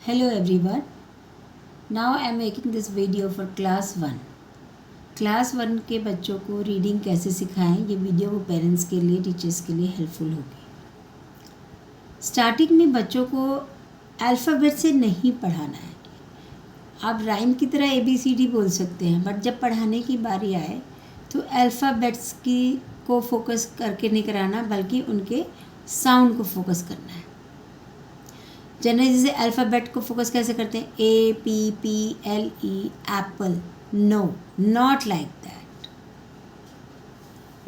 Hello everyone. Now I am making this video for class 1. Class 1 के बच्चों को reading कैसे सिखाएं, ये वीडियो वो पेरेंट्स के लिए, टीचर्स के लिए हेल्पफुल होगी। स्टार्टिंग में बच्चों को अल्फ़ाबेट से नहीं पढ़ाना है। आप राइम की तरह ABCD बोल सकते हैं, बट जब पढ़ाने की बारी आए तो अल्फ़ाबेट्स की को फोकस करके नहीं कराना, बल्कि उनके साउंड को फोकस करना है। जनरली जैसे अल्फ़ाबेट को फोकस कैसे करते हैं, APPLE Apple. No, not like that.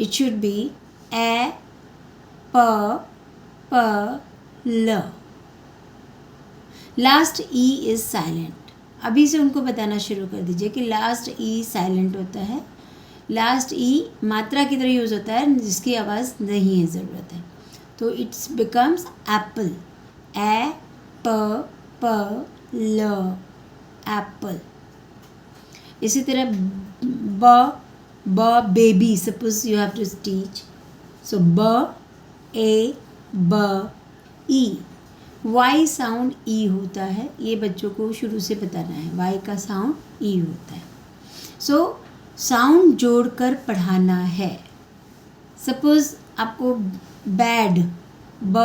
It should be a P L. Last E is silent. अभी से उनको बताना शुरू कर दीजिए कि लास्ट ई साइलेंट होता है। लास्ट ई मात्रा की तरह यूज़ होता है, जिसकी आवाज़ नहीं है ज़रूरत है। तो it's becomes Apple. A P ल एप्पल। इसी तरह B baby. Suppose you have to teach, so B A ब ई। वाई साउंड ई होता है, ये बच्चों को शुरू से बताना है। वाई का साउंड ई होता है। सो साउंड जोड़कर पढ़ाना है। सपोज आपको बैड, ब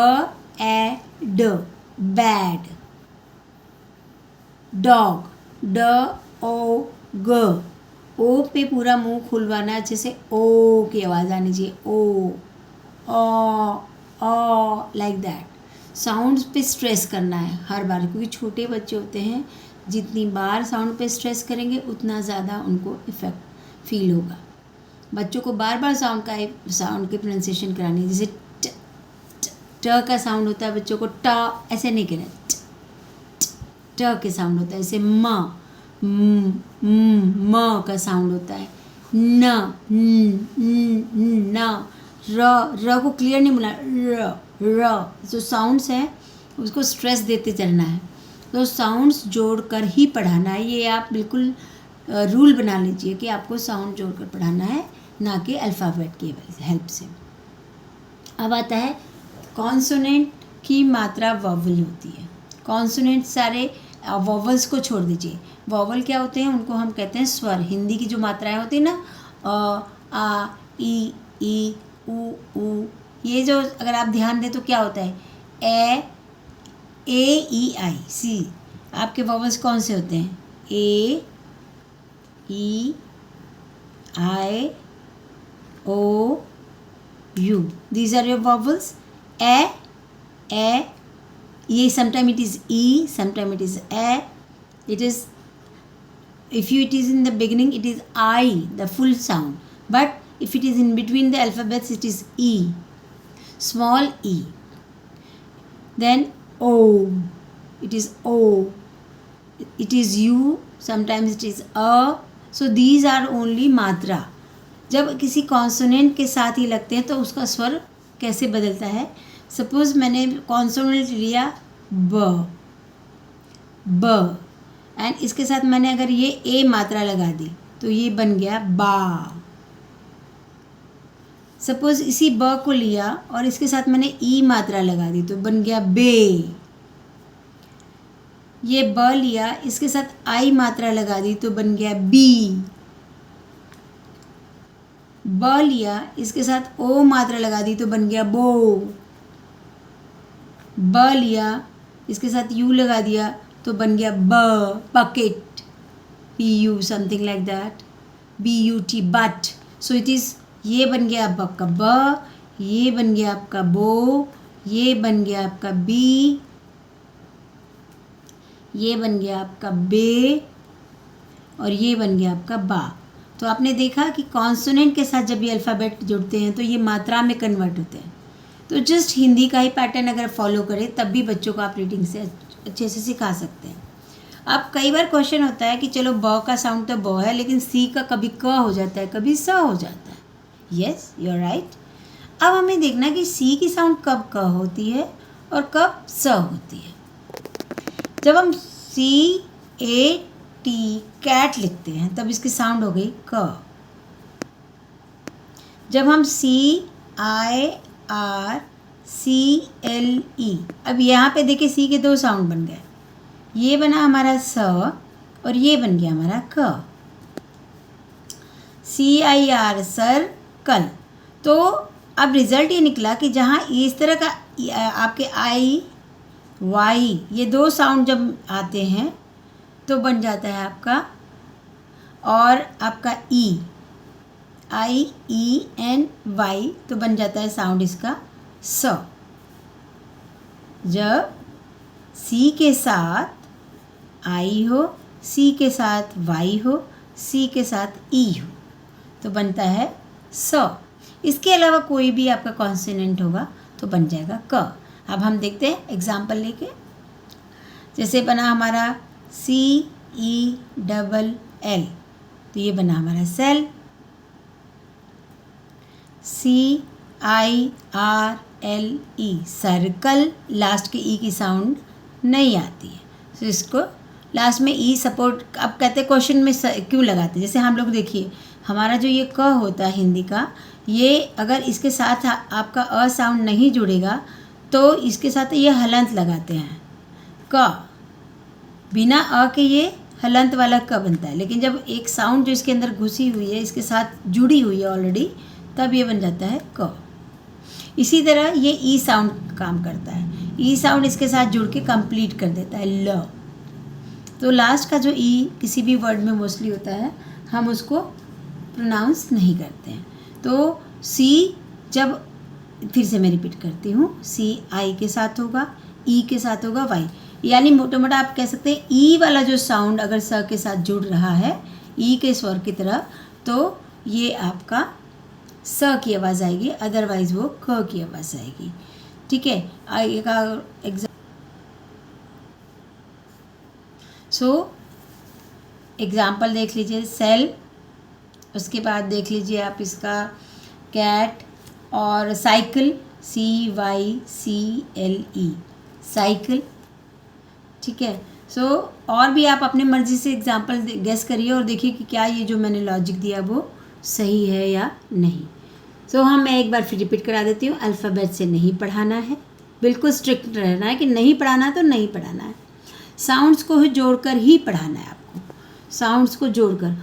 ए ड, बैड। डॉग, ड ओ ग, ओ पे पूरा मुंह खुलवाना, अच्छे से ओ की आवाज़ आनी चाहिए। ओ लाइक दैट। साउंड्स पे स्ट्रेस करना है हर बार, क्योंकि छोटे बच्चे होते हैं, जितनी बार साउंड पे स्ट्रेस करेंगे उतना ज़्यादा उनको इफेक्ट फील होगा। बच्चों को बार बार साउंड की प्रोनाउंसिएशन करानी है। जैसे ट का साउंड होता है, बच्चों को ट ऐसे नहीं कहना, ट के साउंड होता है। जैसे म का साउंड होता है। न र को क्लियर नहीं बोला, र। जो साउंड्स हैं उसको स्ट्रेस देते चलना है। तो साउंड्स जोड़कर ही पढ़ाना है। ये आप बिल्कुल रूल बना लीजिए कि आपको साउंड जोड़कर पढ़ाना है, ना कि अल्फ़ाबेट की हेल्प से। अब आता है कॉन्सोनेंट की मात्रा वॉवल होती है। कॉन्सोनेंट सारे वॉवल्स को छोड़ दीजिए। वॉवल क्या होते हैं, उनको हम कहते हैं स्वर। हिंदी की जो मात्राएं होती हैं ना, अ आ ई उ, ये जो अगर आप ध्यान दें तो क्या होता है, ए आई सी। आपके वॉवल्स कौन से होते हैं, A E I O U. These are your vowels. A ये sometime it is e, sometime it is a. It is, if it is in the beginning it is I, the full sound, but if it is in between the alphabets it is e, small e. Then o, it is o. It is u, sometimes it is a. So these are only मात्रा। जब किसी consonant के साथ ही लगते हैं तो उसका स्वर कैसे बदलता है। सपोज मैंने कॉन्सोनेंट लिया ब, एंड इसके साथ मैंने अगर ये ए मात्रा लगा दी तो ये बन गया बा। सपोज इसी ब को लिया और इसके साथ मैंने ई मात्रा लगा दी तो बन गया बे। ये ब लिया, इसके साथ आई मात्रा लगा दी तो बन गया बी। ब लिया, इसके साथ ओ मात्रा लगा दी तो बन गया बो। ब लिया, इसके साथ यू लगा दिया तो बन गया bucket, PU, something like that, BUT, but. So it is, ये बन गया आपका ब, ये बन गया आपका बो, ये बन गया आपका बी, ये बन गया आपका बे, और ये बन गया आपका बा। तो आपने देखा कि कॉन्सोनेंट के साथ जब ये अल्फ़ाबेट जुड़ते हैं तो ये मात्रा में कन्वर्ट होते हैं। तो जस्ट हिंदी का ही पैटर्न अगर फॉलो करें तब भी बच्चों को आप रीडिंग से अच्छे से सिखा सकते हैं। अब कई बार क्वेश्चन होता है कि चलो ब का साउंड तो ब है, लेकिन सी का कभी क हो जाता है, कभी स हो जाता है। Yes, you are right. अब हमें देखना कि सी की साउंड कब क होती है और कब स होती है। जब हम CAT कैट लिखते हैं तब इसकी साउंड हो गई क। जब हम CIRCLE, अब यहाँ पे देखिए सी के दो साउंड बन गए, ये बना हमारा स और ये बन गया हमारा क। CIR circle. तो अब रिज़ल्ट ये निकला कि जहाँ इस तरह का आपके I Y ये दो साउंड जब आते हैं तो बन जाता है आपका, और आपका IENY तो बन जाता है साउंड इसका स। जब C के साथ I हो, C के साथ Y हो, C के साथ E हो तो बनता है स। इसके अलावा कोई भी आपका कॉन्सोनेंट होगा तो बन जाएगा क। अब हम देखते हैं एग्जाम्पल लेके। जैसे बना हमारा CELL तो ये बना हमारा सेल। CIRLE सर्कल, लास्ट के ई की साउंड नहीं आती है तो इसको लास्ट में ई सपोर्ट। अब कहते हैं क्वेश्चन में क्यों लगाते हैं, जैसे हम लोग देखिए हमारा जो ये क होता है हिंदी का, ये अगर इसके साथ आपका अ साउंड नहीं जुड़ेगा तो इसके साथ ये हलंत लगाते हैं। क बिना अ के ये हलंत वाला क बनता है, लेकिन जब एक साउंड जो इसके अंदर घुसी हुई है, इसके साथ जुड़ी हुई है ऑलरेडी, तब ये बन जाता है क। इसी तरह ये ई साउंड काम करता है। ई साउंड इसके साथ जुड़ के कंप्लीट कर देता है ल। तो लास्ट का जो ई किसी भी वर्ड में मोस्टली होता है, हम उसको प्रोनाउंस नहीं करते हैं। तो सी जब, फिर से मैं रिपीट करती हूँ, CI के साथ होगा, ई के साथ होगा Y, यानी मोटा मोटा आप कह सकते हैं ई वाला जो साउंड अगर स के साथ जुड़ रहा है ई के स्वर की तरह, तो ये आपका स की आवाज़ आएगी, अदरवाइज़ वो क की आवाज़ आएगी। ठीक है। आइए का एग्ज़ाम्पल देख लीजिए, सेल, उसके बाद देख लीजिए आप इसका कैट, और साइकिल, CYCLE साइकिल। ठीक है। और भी आप अपने मर्ज़ी से एग्जांपल गेस करिए और देखिए कि क्या ये जो मैंने लॉजिक दिया वो सही है या नहीं। मैं एक बार फिर रिपीट करा देती हूँ। अल्फ़ाबेट से नहीं पढ़ाना है, बिल्कुल स्ट्रिक्ट रहना है कि नहीं पढ़ाना है तो नहीं पढ़ाना है। साउंड्स को जोड़कर ही पढ़ाना है आपको, साउंड्स को जोड़कर।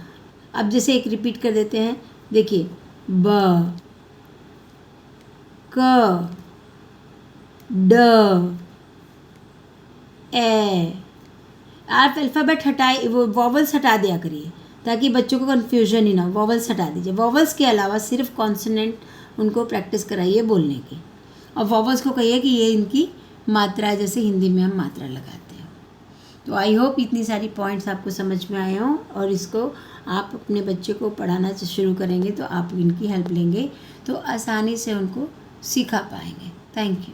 अब जैसे एक रिपीट कर देते हैं, देखिए ब, क, ड, ए। आप अल्फ़ाबेट हटाए, वो वॉवल्स हटा दिया करिए ताकि बच्चों को कन्फ्यूजन ही ना हो। वॉवल्स हटा दीजिए। वॉवल्स के अलावा सिर्फ कॉन्सोनेंट उनको प्रैक्टिस कराइए बोलने की, और वॉवल्स को कहिए कि ये इनकी मात्रा है, जैसे हिंदी में हम मात्रा लगाते हैं। तो आई होप इतनी सारी पॉइंट्स आपको समझ में आए हों, और इसको आप अपने बच्चे को पढ़ाना शुरू करेंगे तो आप इनकी हेल्प लेंगे तो आसानी से उनको सिखा पाएंगे। Thank you.